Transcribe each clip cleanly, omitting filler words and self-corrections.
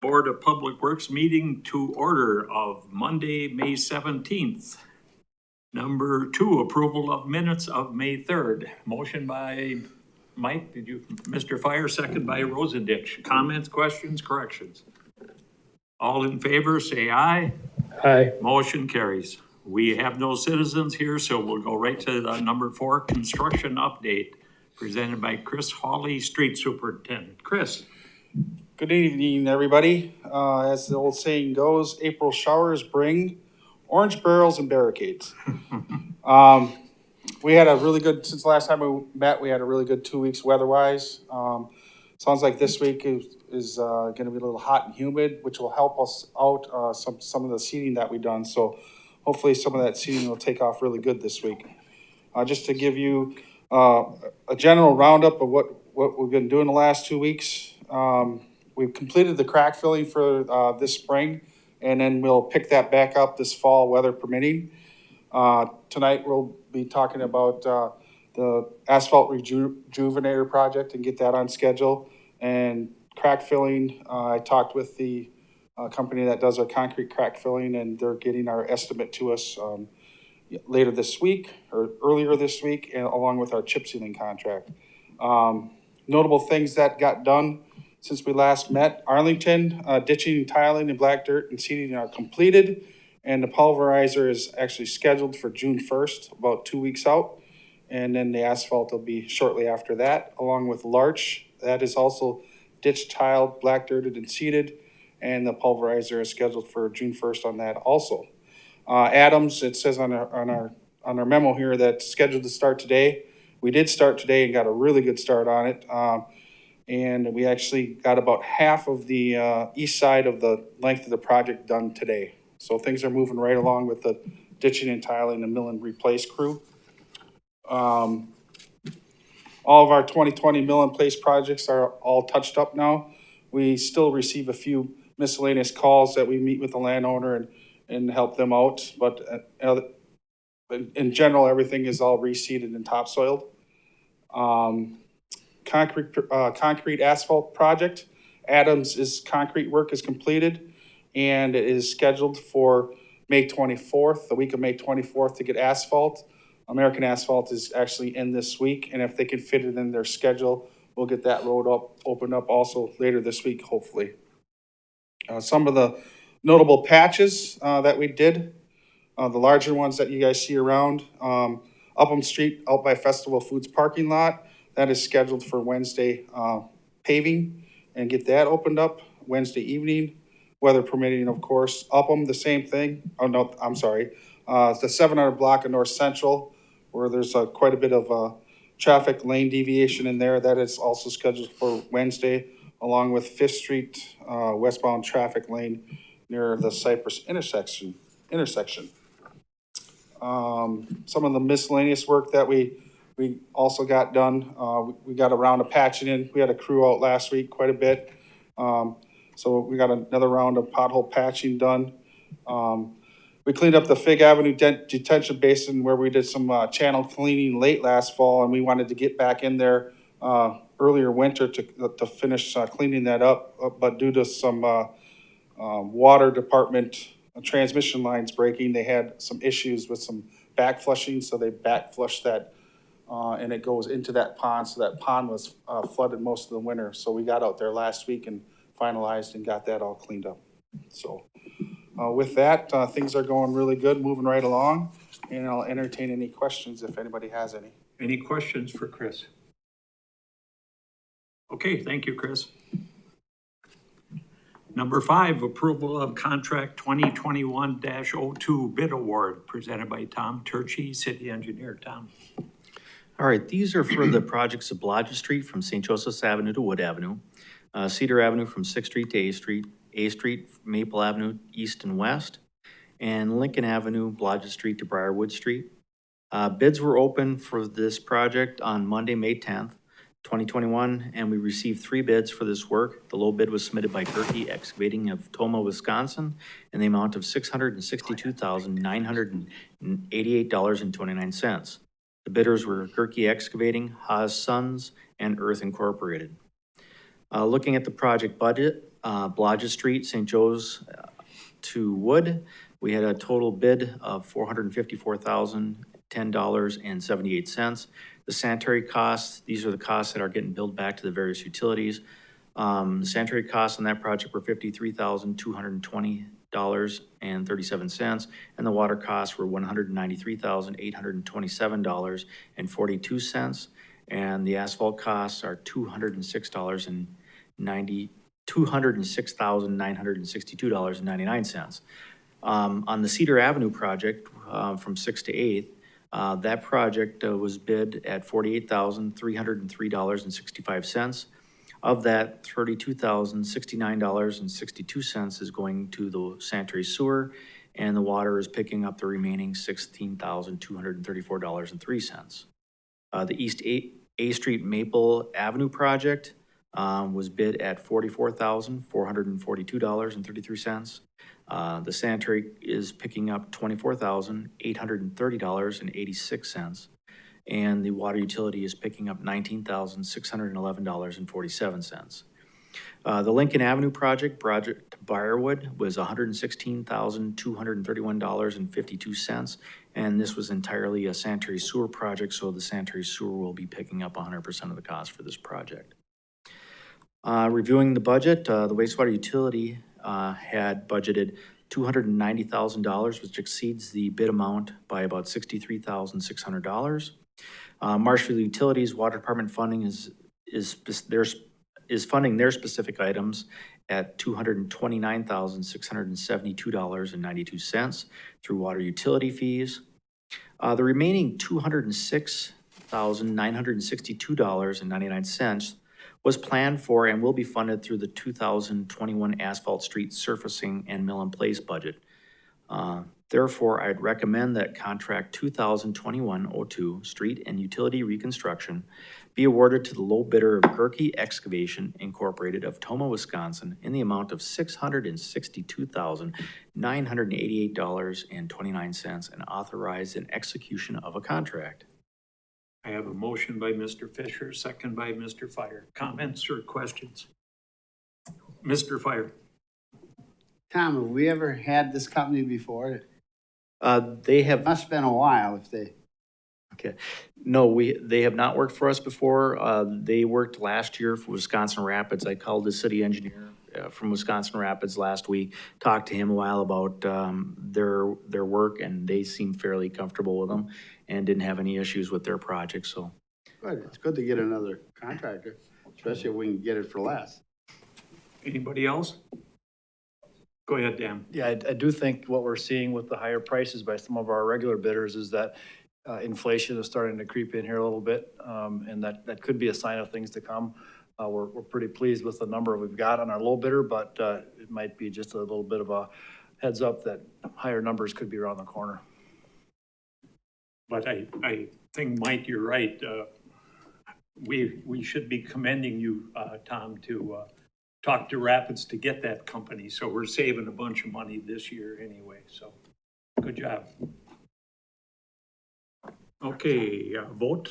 Board of Public Works meeting to order of Monday, May 17th. Number 2, approval of minutes of May 3rd. Motion by Mike, Mr. Fire, second by Rosendich. Comments, questions, corrections? All in favor, say aye. Aye. Motion carries. We have no citizens here, so we'll go right to the number 4, construction update, presented by Chris Hawley, Street Superintendent. Chris. Good evening, everybody. As the old saying goes, April showers bring orange barrels and barricades. We had a really good, since the last time we met, we had a really good 2 weeks weather-wise. Sounds like this week is going to be a little hot and humid, which will help us out some of the seeding that we've done. So hopefully some of that seeding will take off really good this week. Just to give you a general roundup of what we've been doing the last 2 weeks. We've completed the crack filling for this spring, and then we'll pick that back up this fall, weather permitting. Tonight, we'll be talking about the asphalt rejuvenator project and get that on schedule. And crack filling, I talked with the company that does our concrete crack filling, and they're getting our estimate to us later this week or earlier this week, and along with our chip sealing contract. Notable things that got done since we last met: Arlington, ditching, tiling, and black dirt and seeding are completed, and the pulverizer is actually scheduled for June 1st, about 2 weeks out. And then the asphalt will be shortly after that, along with Larch. That is also ditched, tiled, black dirted, and seeded, and the pulverizer is scheduled for June 1st on that also. Adams, it says on our memo here that's scheduled to start today. We did start today and got a really good start on it. And we actually got about half of the east side of the length of the project done today. So things are moving right along with the ditching and tiling and mill and replace crew. All of our 2020 mill and place projects are all touched up now. We still receive a few miscellaneous calls that we meet with the landowner and help them out. But in general, everything is all reseeded and topsoiled. Concrete asphalt project. Adams' concrete work is completed, and it is scheduled for May 24th, the week of May 24th, to get asphalt. American Asphalt is actually in this week, and if they can fit it in their schedule, we'll get that road opened up also later this week, hopefully. Some of the notable patches that we did, the larger ones that you guys see around, Upham Street out by Festival Foods parking lot. That is scheduled for Wednesday paving, and get that opened up Wednesday evening, weather permitting, of course. Upham, the same thing. Oh, no, I'm sorry. It's the 700 block of North Central, where there's quite a bit of traffic lane deviation in there. That is also scheduled for Wednesday, along with 5th Street westbound traffic lane near the Cypress intersection. Some of the miscellaneous work that we also got done. We got a round of patching in. We had a crew out last week quite a bit. So we got another round of pothole patching done. We cleaned up the Fig Avenue detention basin where we did some channel cleaning late last fall, and we wanted to get back in there earlier winter to finish cleaning that up. But due to some water department transmission lines breaking, they had some issues with some back flushing, so they back flushed that. And it goes into that pond, so that pond was flooded most of the winter. So we got out there last week and finalized and got that all cleaned up. So with that, things are going really good, moving right along, and I'll entertain any questions if anybody has any. Any questions for Chris? Okay, thank you, Chris. Number 5, approval of contract 2021-02 bid award, presented by Tom Turchi, City Engineer. Tom. All right, these are for the projects of Blodgett Street from St. Joseph's Avenue to Wood Avenue, Cedar Avenue from 6th Street to A Street, Maple Avenue east and west, and Lincoln Avenue, Blodgett Street to Briarwood Street. Bids were open for this project on Monday, May 10th, 2021, and we received 3 bids for this work. The low bid was submitted by Gerke Excavating of Toma, Wisconsin, in the amount of $662,988.29. The bidders were Gerke Excavating, Haas Sons, and Earth Incorporated. Looking at the project budget, Blodgett Street, St. Joe's to Wood. We had a total bid of $454,010.78. The sanitary costs, these are the costs that are getting billed back to the various utilities. The sanitary costs on that project were $53,220.37, and the water costs were $193,827.42, and the asphalt costs are $206,962.99. On the Cedar Avenue project, from 6th to 8th, that project was bid at $48,303.65. Of that, $32,069.62 is going to the sanitary sewer, and the water is picking up the remaining $16,234.03. The East A Street Maple Avenue project was bid at $44,442.33. The sanitary is picking up $24,830.86. And the water utility is picking up $19,611.47. The Lincoln Avenue project Briarwood, was $116,231.52, and this was entirely a sanitary sewer project, so the sanitary sewer will be picking up 100% of the cost for this project. Reviewing the budget, the wastewater utility had budgeted $290,000, which exceeds the bid amount by about $63,600. Marshfield Utilities Water Department funding is funding their specific items at $229,672.92 through water utility fees. The remaining $206,962.99 was planned for and will be funded through the 2021 asphalt street surfacing and mill in place budget. Therefore, I'd recommend that contract 2021-02 street and utility reconstruction be awarded to the low bidder of Gerke Excavation Incorporated of Toma, Wisconsin, in the amount of $662,988.29 and authorize an execution of a contract. I have a motion by Mr. Fisher, second by Mr. Fire. Comments or questions? Mr. Fire. Tom, have we ever had this company before? They have. Must've been a while if they. Okay. No, they have not worked for us before. They worked last year for Wisconsin Rapids. I called the city engineer from Wisconsin Rapids last week, talked to him a while about their work, and they seemed fairly comfortable with them and didn't have any issues with their project, so. Good, it's good to get another contractor, especially if we can get it for less. Anybody else? Go ahead, Dan. Yeah, I do think what we're seeing with the higher prices by some of our regular bidders is that inflation is starting to creep in here a little bit, and that could be a sign of things to come. We're pretty pleased with the number we've got on our low bidder, but it might be just a little bit of a heads up that higher numbers could be around the corner. But I think, Mike, you're right. We should be commending you, Tom, to talk to Rapids to get that company. So we're saving a bunch of money this year anyway. So good job. Okay, vote.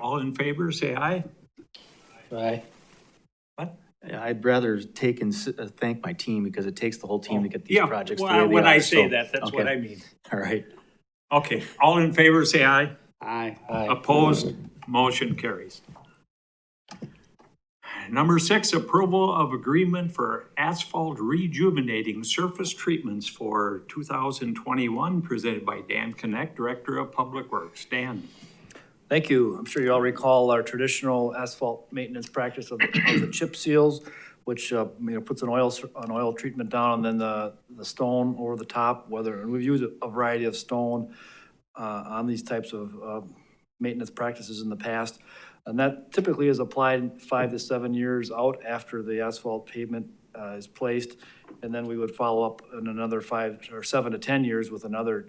All in favor, say aye. Right. What? I'd rather take and thank my team because it takes the whole team to get these projects the way well, they when are, I say so, that, that's okay. what I mean. All right. Okay, all in favor, say aye. Aye. Opposed, motion carries. Number 6, approval of agreement for asphalt rejuvenating surface treatments for 2021, presented by Dan Connect, Director of Public Works. Dan. Thank you. I'm sure you all recall our traditional asphalt maintenance practice of the chip seals, which puts an oil treatment down and then the stone over the top. And we've used a variety of stone on these types of maintenance practices in the past. And that typically is applied 5 to 7 years out after the asphalt pavement is placed. And then we would follow up in another 5 or 7 to 10 years with another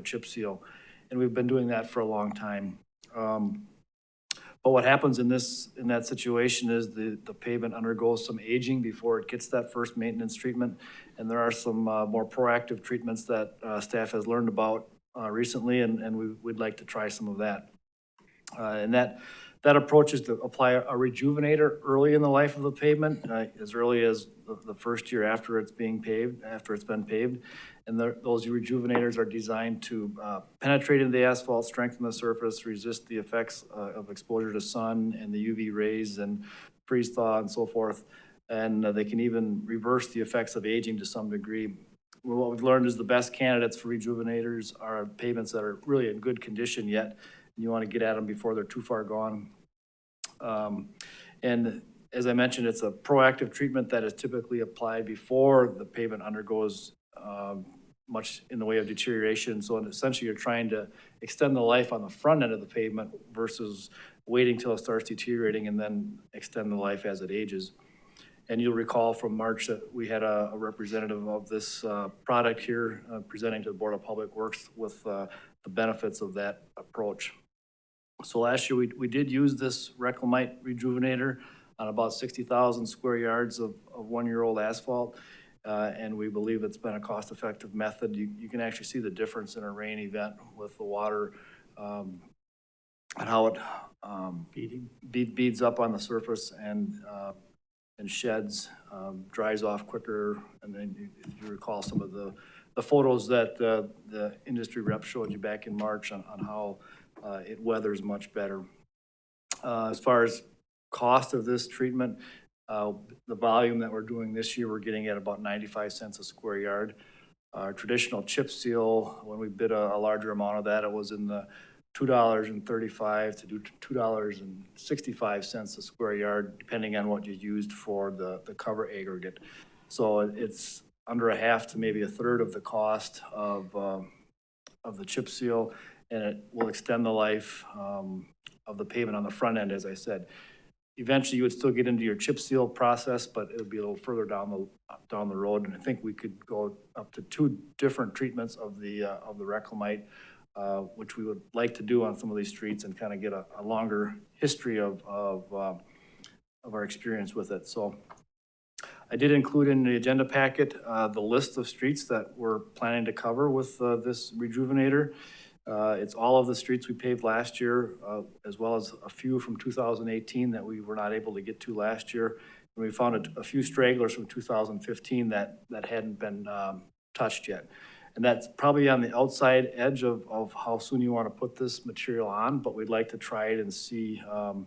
chip seal. And we've been doing that for a long time. But what happens in that situation is the pavement undergoes some aging before it gets that first maintenance treatment. And there are some more proactive treatments that staff has learned about recently, and we'd like to try some of that. And That approach is to apply a rejuvenator early in the life of the pavement, as early as the first year after it's being paved, after it's been paved. And those rejuvenators are designed to penetrate into the asphalt, strengthen the surface, resist the effects of exposure to sun and the UV rays and freeze thaw and so forth. And they can even reverse the effects of aging to some degree. Well, what we've learned is the best candidates for rejuvenators are pavements that are really in good condition yet. You want to get at them before they're too far gone. And as I mentioned, it's a proactive treatment that is typically applied before the pavement undergoes much in the way of deterioration. So essentially, you're trying to extend the life on the front end of the pavement versus waiting till it starts deteriorating and then extend the life as it ages. And you'll recall from March that we had a representative of this product here presenting to the Board of Public Works with the benefits of that approach. So last year, we did use this Reclamite rejuvenator on about 60,000 square yards of one-year-old asphalt. And we believe it's been a cost-effective method. You can actually see the difference in a rain event with the water and how it beads up on the surface and sheds, dries off quicker. And then if you recall some of the photos that the industry rep showed you back in March on how it weathers much better. As far as cost of this treatment, the volume that we're doing this year, we're getting at about 95 cents a square yard. Our traditional chip seal, when we bid a larger amount of that, it was in the $2.35 to $2.65 a square yard, depending on what you used for the cover aggregate. So it's under a half to maybe a third of the cost of the chip seal, and it will extend the life of the pavement on the front end, as I said. Eventually, you would still get into your chip seal process, but it would be a little further down the road. And I think we could go up to 2 different treatments of the Reclamite, which we would like to do on some of these streets and kind of get a longer history of our experience with it. So I did include in the agenda packet the list of streets that we're planning to cover with this rejuvenator. It's all of the streets we paved last year, as well as a few from 2018 that we were not able to get to last year. And we found a few stragglers from 2015 that hadn't been touched yet. And that's probably on the outside edge of how soon you want to put this material on, but we'd like to try it and see how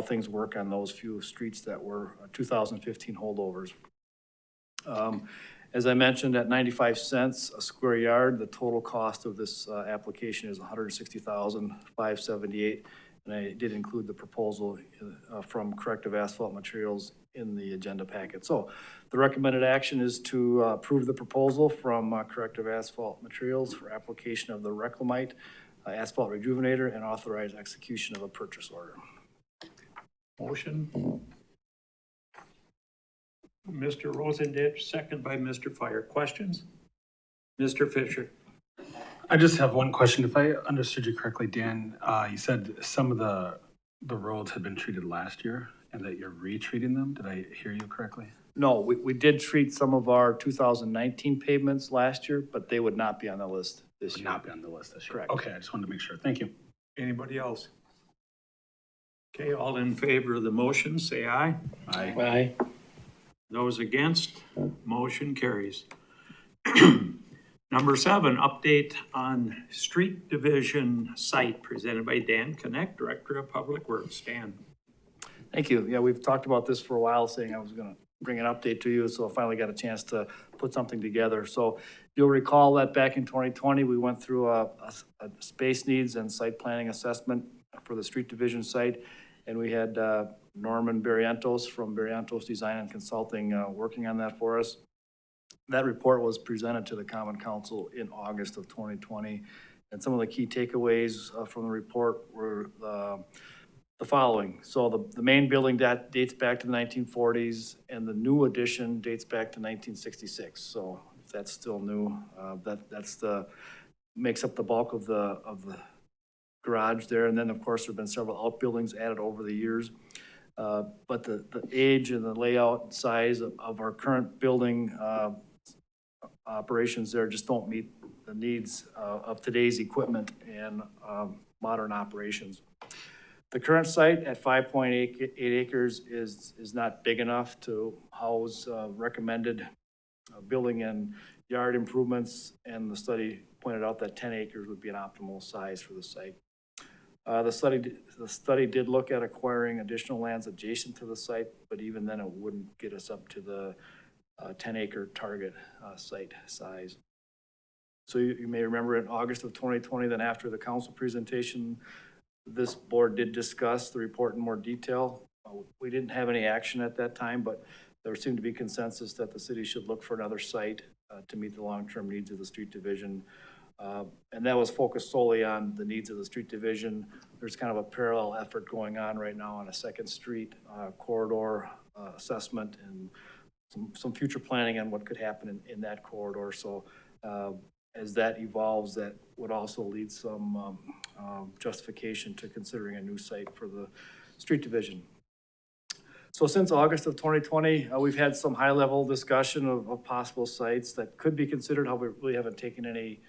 things work on those few streets that were 2015 holdovers. As I mentioned, at 95 cents a square yard, the total cost of this application is $160,578. And I did include the proposal from Corrective Asphalt Materials in the agenda packet. So the recommended action is to approve the proposal from Corrective Asphalt Materials for application of the Reclamite asphalt rejuvenator and authorize execution of a purchase order. Motion. Mr. Rosendich, second by Mr. Fire. Questions? Mr. Fisher. I just have one question. If I understood you correctly, Dan, you said some of the roads had been treated last year and that you're retreating them. Did I hear you correctly? No, we did treat some of our 2019 pavements last year, but they would not be on the list this Would year. not be on the list this year. Correct. Okay, I just wanted to make sure. Thank you. Anybody else? Okay, all in favor of the motion, say aye. Aye. Those against, motion carries. Number 7, update on street division site presented by Dan Connect, Director of Public Works. Dan. Thank you. Yeah, we've talked about this for a while, saying I was going to bring an update to you, so I finally got a chance to put something together. So you'll recall that back in 2020, we went through a space needs and site planning assessment for the street division site, and we had Norman Barrientos from Barrientos Design and Consulting working on that for us. That report was presented to the Common Council in August of 2020, and some of the key takeaways from the report were the following. So the main building that dates back to the 1940s, and the new addition dates back to 1966. So if that's still new, makes up the bulk of the garage there. And then of course there've been several outbuildings added over the years. But the age and the layout and size of our current building operations there just don't meet the needs of today's equipment and modern operations. The current site at 5.8 acres is not big enough to house recommended building and yard improvements, and the study pointed out that 10 acres would be an optimal size for the site. The study did look at acquiring additional lands adjacent to the site, but even then it wouldn't get us up to the 10-acre target site size. So you may remember in August of 2020, then after the council presentation, this board did discuss the report in more detail. We didn't have any action at that time, but there seemed to be consensus that the city should look for another site to meet the long-term needs of the street division. And that was focused solely on the needs of the street division. There's kind of a parallel effort going on right now on a Second Street corridor assessment and some future planning on what could happen in that corridor. So as that evolves, that would also lead some justification to considering a new site for the street division. So since August of 2020, we've had some high-level discussion of possible sites that could be considered. However, we really haven't taken any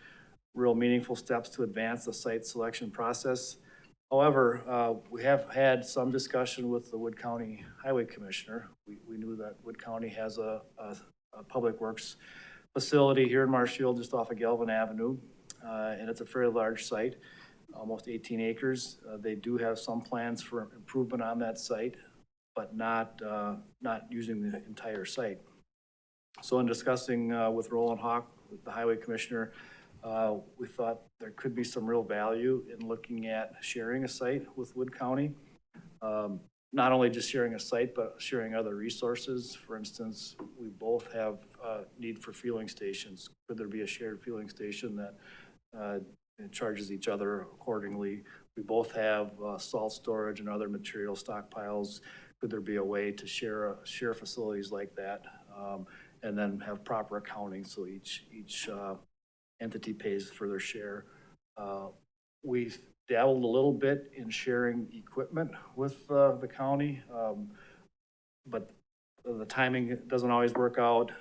real meaningful steps to advance the site selection process. However, we have had some discussion with the Wood County Highway Commissioner. We knew that Wood County has a public works facility here in Marshfield, just off of Galvin Avenue, and it's a fairly large site, almost 18 acres. They do have some plans for improvement on that site, but not using the entire site. So in discussing with Roland Hawk, the Highway Commissioner, we thought there could be some real value in looking at sharing a site with Wood County. Not only just sharing a site, but sharing other resources. For instance, we both have need for fueling stations. Could there be a shared fueling station that charges each other accordingly? We both have salt storage and other material stockpiles. Could there be a way to share facilities like that, and then have proper accounting so each entity pays for their share? We've dabbled a little bit in sharing equipment with the county, but the timing doesn't always work out.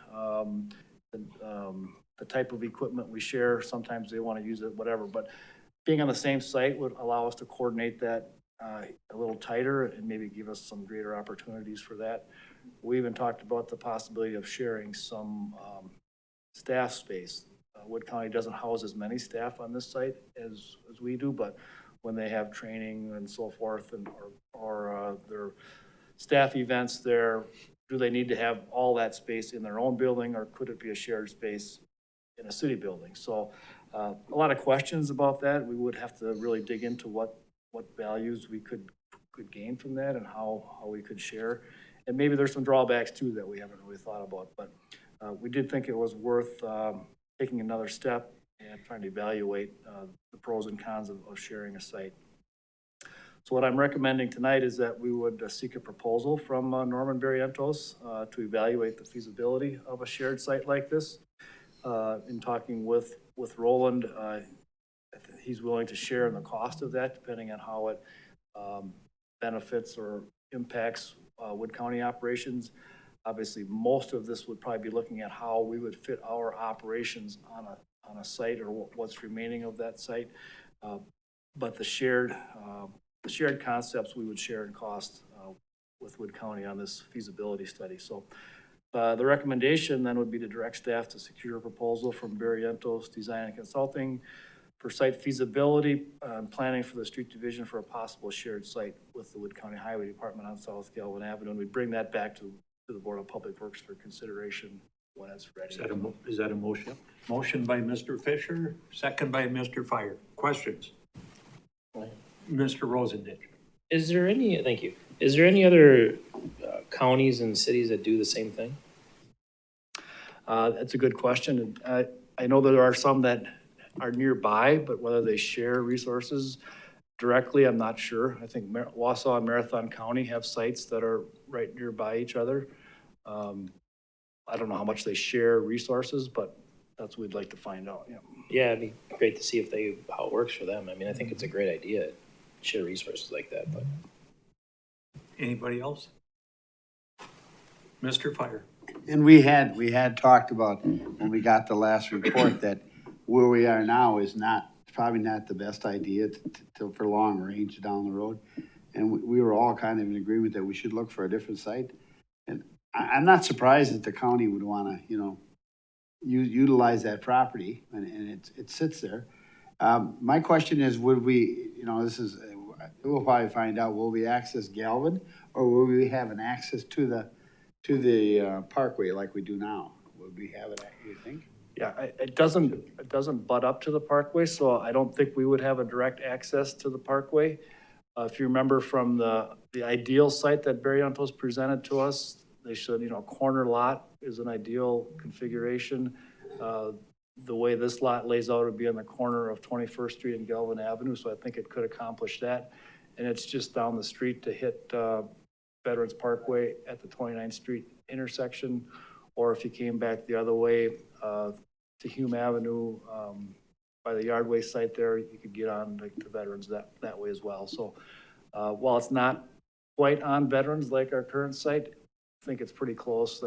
The type of equipment we share, sometimes they want to use it, whatever, but being on the same site would allow us to coordinate that a little tighter and maybe give us some greater opportunities for that. We even talked about the possibility of sharing some staff space. Wood County doesn't house as many staff on this site as we do, but when they have training and so forth, and or their staff events there, do they need to have all that space in their own building, or could it be a shared space in a city building? So a lot of questions about that. We would have to really dig into what values we could gain from that and how we could share. And maybe there's some drawbacks too that we haven't really thought about, but we did think it was worth taking another step and trying to evaluate the pros and cons of sharing a site. So what I'm recommending tonight is that we would seek a proposal from Norman Barrientos to evaluate the feasibility of a shared site like this. In talking with Roland, he's willing to share in the cost of that, depending on how it benefits or impacts Wood County operations. Obviously, most of this would probably be looking at how we would fit our operations on a site, or what's remaining of that site. But the shared concepts we would share in cost with Wood County on this feasibility study. So the recommendation then would be to direct staff to secure a proposal from Barrientos Design and Consulting for site feasibility and planning for the street division for a possible shared site with the Wood County Highway Department on South Galvin Avenue. And we bring that back to the Board of Public Works for consideration when it's ready. Is that a motion? Yep. Motion by Mr. Fisher, second by Mr. Fire. Questions? Mr. Rosendich. Thank you. Is there any other counties and cities that do the same thing? That's a good question. I know that there are some that are nearby, but whether they share resources directly, I'm not sure. I think Wausau and Marathon County have sites that are right nearby each other. I don't know how much they share resources, but that's what we'd like to find out. Yeah, it'd be great to see how it works for them. I mean, I think it's a great idea, share resources like that, but. Anybody else? Mr. Fire. And we had talked about when we got the last report that where we are now is probably not the best idea for long range down the road. and we were all kind of in agreement that we should look for a different site. And I'm not surprised that the county would wanna, utilize that property, and it sits there. My question is, would we, we'll probably find out, will we access Galvin, or will we have an access to the parkway like we do now? Would we have it, you think? Yeah, it doesn't butt up to the parkway, so I don't think we would have a direct access to the parkway. If you remember from the ideal site that Barry Untos presented to us, they said, corner lot is an ideal configuration. The way this lot lays out would be on the corner of 21st Street and Galvin Avenue, so I think it could accomplish that. And it's just down the street to hit Veterans Parkway at the 29th Street intersection, or if you came back the other way to Hume Avenue by the Yardway site there, you could get on to Veterans that way as well. So while it's not quite on Veterans like our current site, I think it's pretty close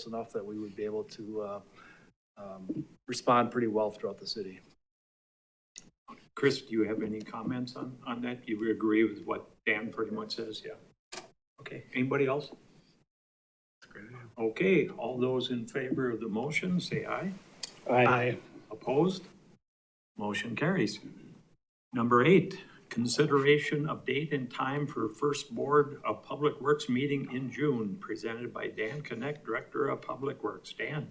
enough that we would be able to respond pretty well throughout the city. Chris, do you have any comments on that? You agree with what Dan pretty much says? Yeah. Okay, anybody else? Okay, all those in favor of the motion, say aye. Aye. Opposed? Motion carries. Number 8, consideration of date and time for first Board of Public Works meeting in June, presented by Dan Connect, Director of Public Works. Dan?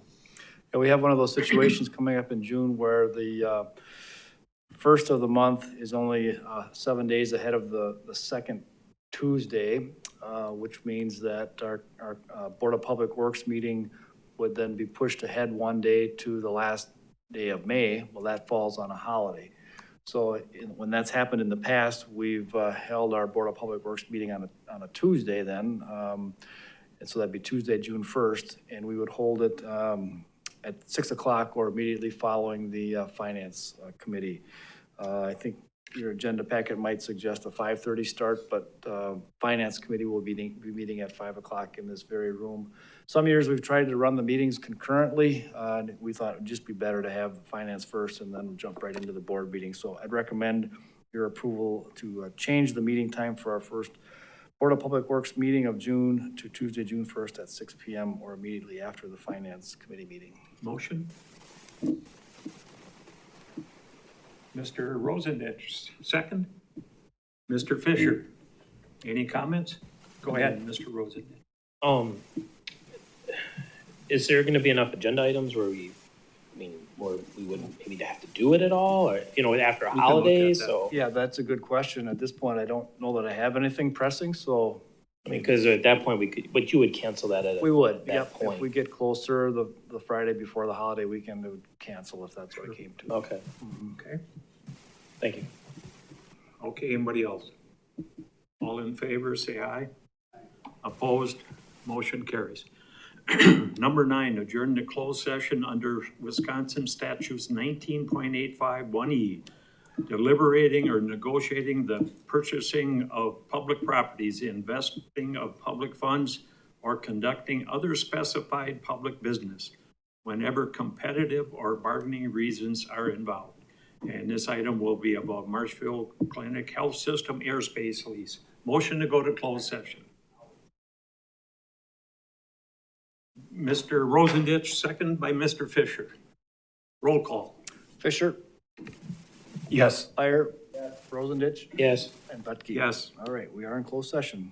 And we have one of those situations coming up in June where the first of the month is only 7 days ahead of the second Tuesday, which means that our Board of Public Works meeting would then be pushed ahead one day to the last day of May. Well, that falls on a holiday. So when that's happened in the past, we've held our Board of Public Works meeting on a Tuesday then. And so that'd be Tuesday, June 1st, and we would hold it at 6 o'clock or immediately following the Finance Committee. I think your agenda packet might suggest a 5:30 start, but Finance Committee will be meeting at 5 o'clock in this very room. Some years we've tried to run the meetings concurrently. And we thought it would just be better to have Finance first and then jump right into the board meeting. So I'd recommend your approval to change the meeting time for our first Board of Public Works meeting of June to Tuesday, June 1st at 6 p.m. or immediately after the Finance Committee meeting. Motion? Mr. Rosendich, second. Mr. Fisher, any comments? Go ahead, Mr. Rosendich. Is there gonna be enough agenda items where we wouldn't maybe have to do it at all, or, after a We can look holiday, at that. so? Yeah, that's a good question. At this point, I don't know that I have anything pressing, so I mean, cause at that point we could, but you would cancel that at we would. that Yep, point. if we get closer, the Friday before the holiday weekend, it would cancel if that's what it came to. Okay, Okay, thank you. okay, anybody else? All in favor, say aye. Opposed, motion carries. Number 9, adjourn to closed session under Wisconsin statutes 19.851E, deliberating or negotiating the purchasing of public properties, investing of public funds, or conducting other specified public business whenever competitive or bargaining reasons are involved. And this item will be about Marshfield Clinic Health System airspace lease. Motion to go to closed session. Mr. Rosendich, second by Mr. Fisher. Roll call. Fisher, Yes. Fire, Rosendich, Yes. and Butke. Yes. All right, we are in closed session.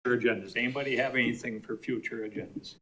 Agendas. Anybody have anything for future agendas?